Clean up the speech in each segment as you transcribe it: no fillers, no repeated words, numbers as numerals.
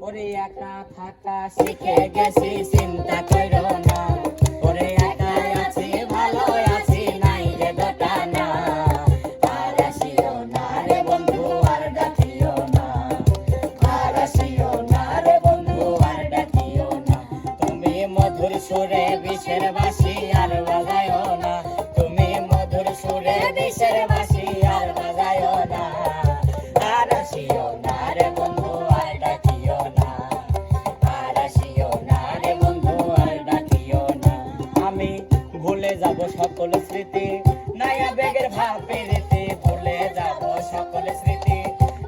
ওরে একা থাকা শিখে গেছি চিন্তা করো না ওরে একা আছি ভালো আছি নাই রে বেটা না আর আসিও না রে বন্ধু আর ডাকিও না আর আসিও না রে বন্ধু আর ডাকিও না তুমি মধুর সুরে বিষের বাঁশি আর বাজায়ও না তুমি মধুর সুরে বিষের বাঁশি আর বাজায়ও না আর আসিও না রে বন্ধু আর ডাকিও না আর আসিও না রে বন্ধু আর ডাকিও না আমি ভুলে যাব সকল স্মৃতি নয়া বেগের ভাব পেরিতে ভুলে যাব সকল স্মৃতি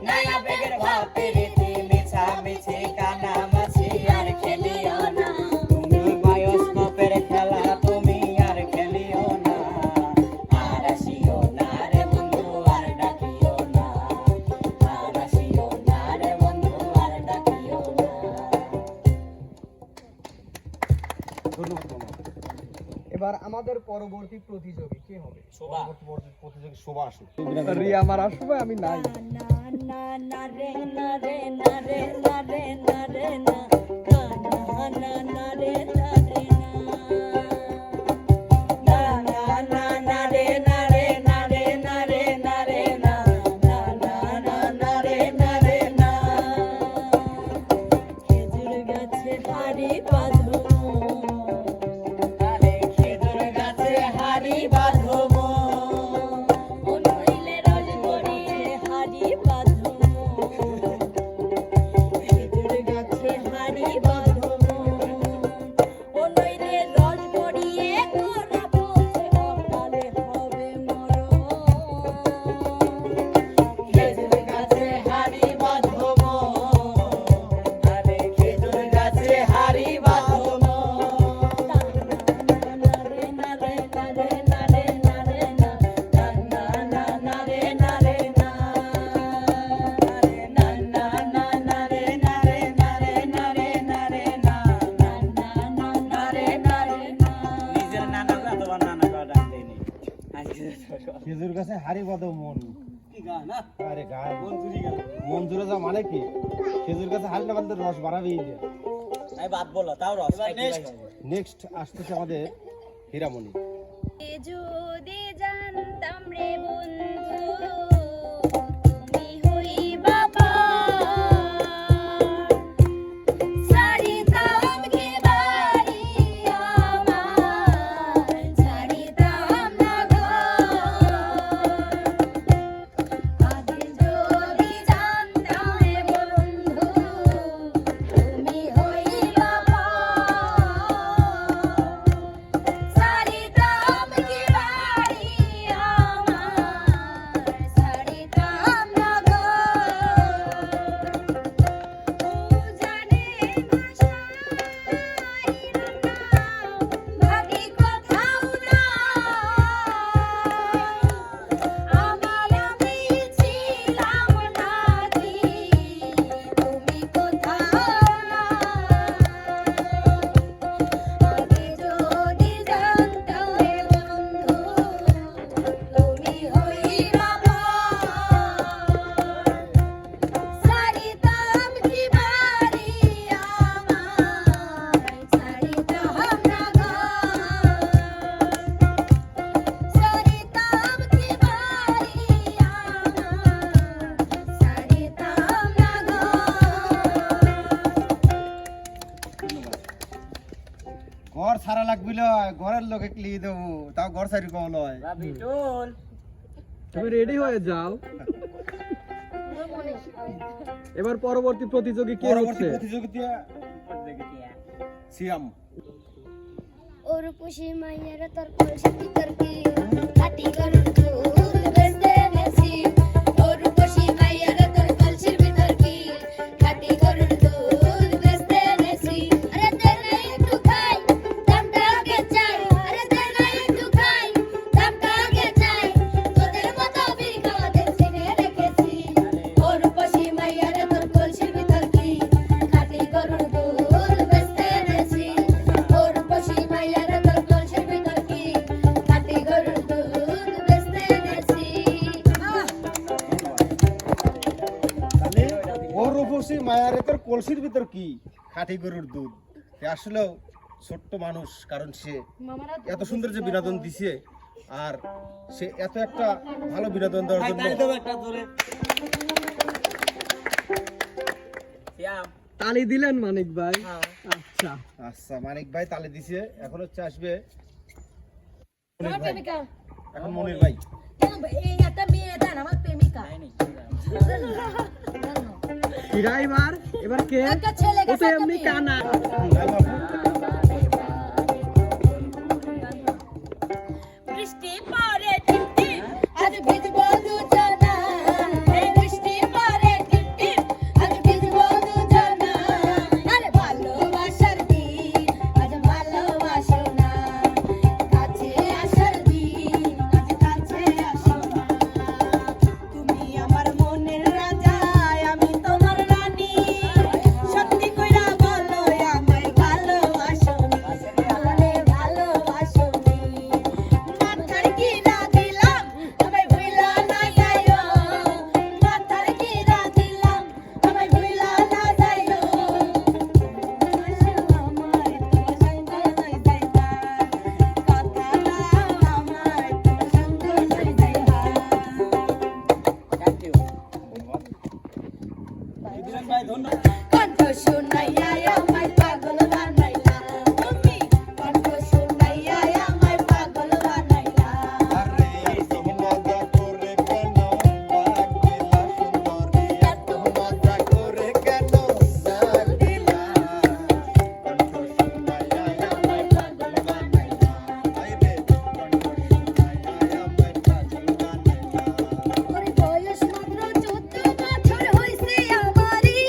নয়া বেগের ভাব পেরিতে মিছা মিছি কানামাছি আর খেলিও না তুমি বায়োস্কোপের খেলা তুমি আর খেলিও না আর আসিও না রে বন্ধু আর ডাকিও না আর আসিও না রে বন্ধু আর ডাকিও না। এবার আমাদের পরবর্তী প্রতিযোগী কে হবে? শোভা প্রতিযোগী শোভা আসুক। রিয়া আমার আসবে, আমি নাই। খেজুর গাছে হাড়ি বাঁধো মন কি গান না আরে গায়ে মন জুড়ে যা মানে কি খেজুর গাছে হাড়ি না বাঁধলে রস বাড়াবেই যে এই বাদ বলো তাও রস নেক্সট আসতেছে আমাদের হীরামণি যদি জানতাম রে বন্ধু তুমি হইবা ছাড়িতাম কি বাড়ি আমার ছাড়িতাম না ঘর আগে যদি জানতাম রে বন্ধু তুমি হইবা ছাড়িতাম কি বাড়ি আমার ছাড়িতাম না ঘর ও জানে না ভাগি কোথাও না আমি ছিলাম নাকি তুমি কোথাও না আগে যদি জানতাম রে বন্ধু তুমি হইবা ছাড়িতাম কি বাড়ি আমার ছাড়িতাম না ঘর ছাড়িতাম কি বাড়ি আমার ছাড়িতাম না ঘর ঘর ছাড়া লাগবি ঘরের লোকে ক্লি দেবো তাও ঘর ছাড়ি কম লয় বিটুল তুমি রেডি হয়ে যাও। এবার পরবর্তী প্রতিযোগী কে পরবর্তী হচ্ছে? প্রতিযোগিতা সিয়াম ওর পুষি মাইয়ার তোর কলসি ভিতর কি কাটি গরুর দুধ বেচতে গেছি ওর পুষি মাইয়ার তোর কলসির ভিতর কি কাটি গরুর দুধ বেচতে গেছি আরে তেরে একটু খাই দামটা আগে চাই আরে তেরে একটু খাই দামটা আগে চাই তোদের মতো বিড়ি খাওয়াদের চিনে রেখেছি ওর পুষি মাইয়ার তোর কলসির ভিতর কি কাটি গরুর দুধ বেচতে গেছি ওর পুষি মাইয়ার তোর কলসির ভিতর কি কাটি গরুর দুধ বেচতে কলসির ভিতর কি খাঁটি গরুর দুধ। সে আসলেও ছোট্ট মানুষ, কারণ সে এত সুন্দর যে বিনোদন দিছে, আর সে এত একটা ভালো বিনোদন দেওয়ার জন্য তালি দিলেন মানিক ভাই। আচ্ছা আচ্ছা মানিক ভাই তালে দিছে। এখন হচ্ছে আসবে মনির ভাই। এখন মনির ভাই এবার এবার কে? ও তো এমনি কানা। বৃষ্টি পড়ে টিপ টিপ আজ ভিজবো দুজনা এই বৃষ্টি পড়ে টিপ টিপ আজ ভিজবো দুজনা আরে ভালোবাসার দিন আজ ভালোবাসো না কাছে আসার দিন আজ কাছে আসো না তুমি আমার মনের রাজা আমি তোমার রানী সত্যি কইরা বলো আমায় ভালোবাসো না ভালোবাসো মাথার কিরা দিলাম আমায় ভুলা না যাইও মাথার কিরা দিলাম আমায় ভুলা না যাইও আমায় তোমার সঙ্গ নাই যাইবা কথা দাও আমায় তোমার সঙ্গ নাই যাইবা কণ্ঠ শুনাইয়া আমায় পাগল বানাইলা তুমি কণ্ঠ শুনাইয়া আমায় পাগল বানাইলা এত মজা করে কেন ডাক দিলা ওর বয়স মাত্র 14 বছর হইছে আমারই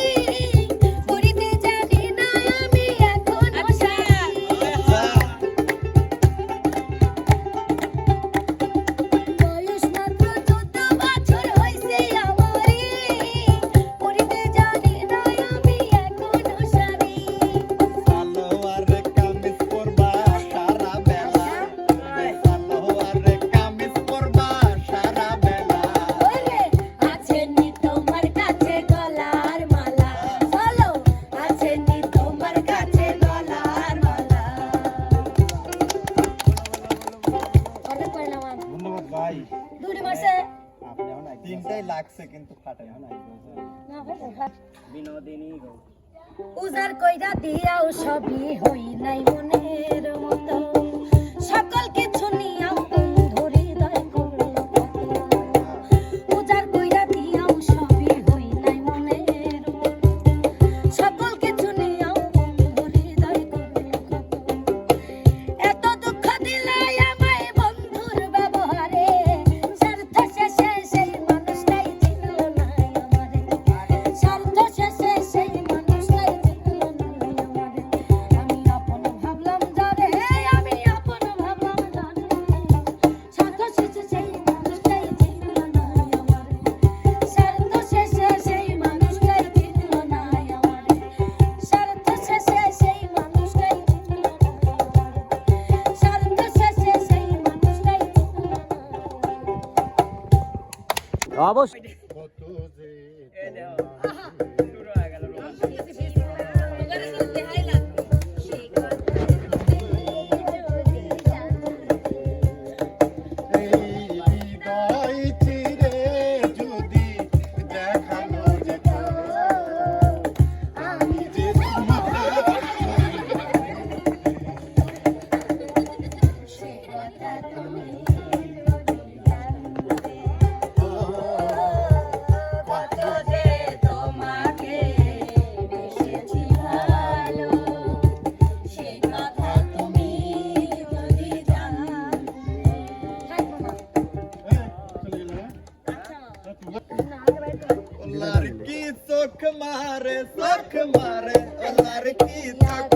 করিতে জানি না আমি এখন শাড়ি বয়স মাত্র 14 বছর হইছে আমারই করিতে জানি না আমি এখন শাড়ি সালোয়ারে কামিজ পরবা সারা বেলা, সালোয়ারে কামিজ পরবা সারা বেলা। ওরে আছে নি তোমার কাছে গলার মালা চলো আছে নি তোমার কাছে গলার মালা অর্ডার করলাম ধন্যবাদ ভাই। দুই মাসে আপনি এখন তিনটাই লাগছে কিন্তু ফাটে না। না ভাই উজার কইরা দিয়াও সবই হই নাই মনের মতো সকল কিছু নিয়াও ধরি দয় করলো কত উজার কইরা দিয়াও সবই হই নাই মনের মতো সকল কিছু নিয়াও ধরি দয় করলো কত এত দুঃখ দিলে আমায় বন্ধুর ব্যবহারে স্বার্থ শেষে সেই মানুষটাই চিনল না আমারে স্বার্থ শেষে সেই মানুষটাই চিনল না আমারে আমি আপন ভাবলাম জানে আমি আপন ভাবলাম জানে স্বার্থ শেষে সেই মানুষটাই চিনল না আমারে স্বার্থ শেষে সেই মানুষটাই চিনল না আমারে স্বার্থ শেষে সেই মানুষটাই চিনল না আমারে স্বার্থ শেষে সেই মানুষটাই চিনল না অবশ্যই কত যে এই হৃদয় চিরে যদি দেখানো যেত, আমি যে কত যে তোমাকে বেসেছি ভালো সে কথা তুমি যদি জানতে লড়কি চোখ মারে, চোখ মারে, লড়কি চোখ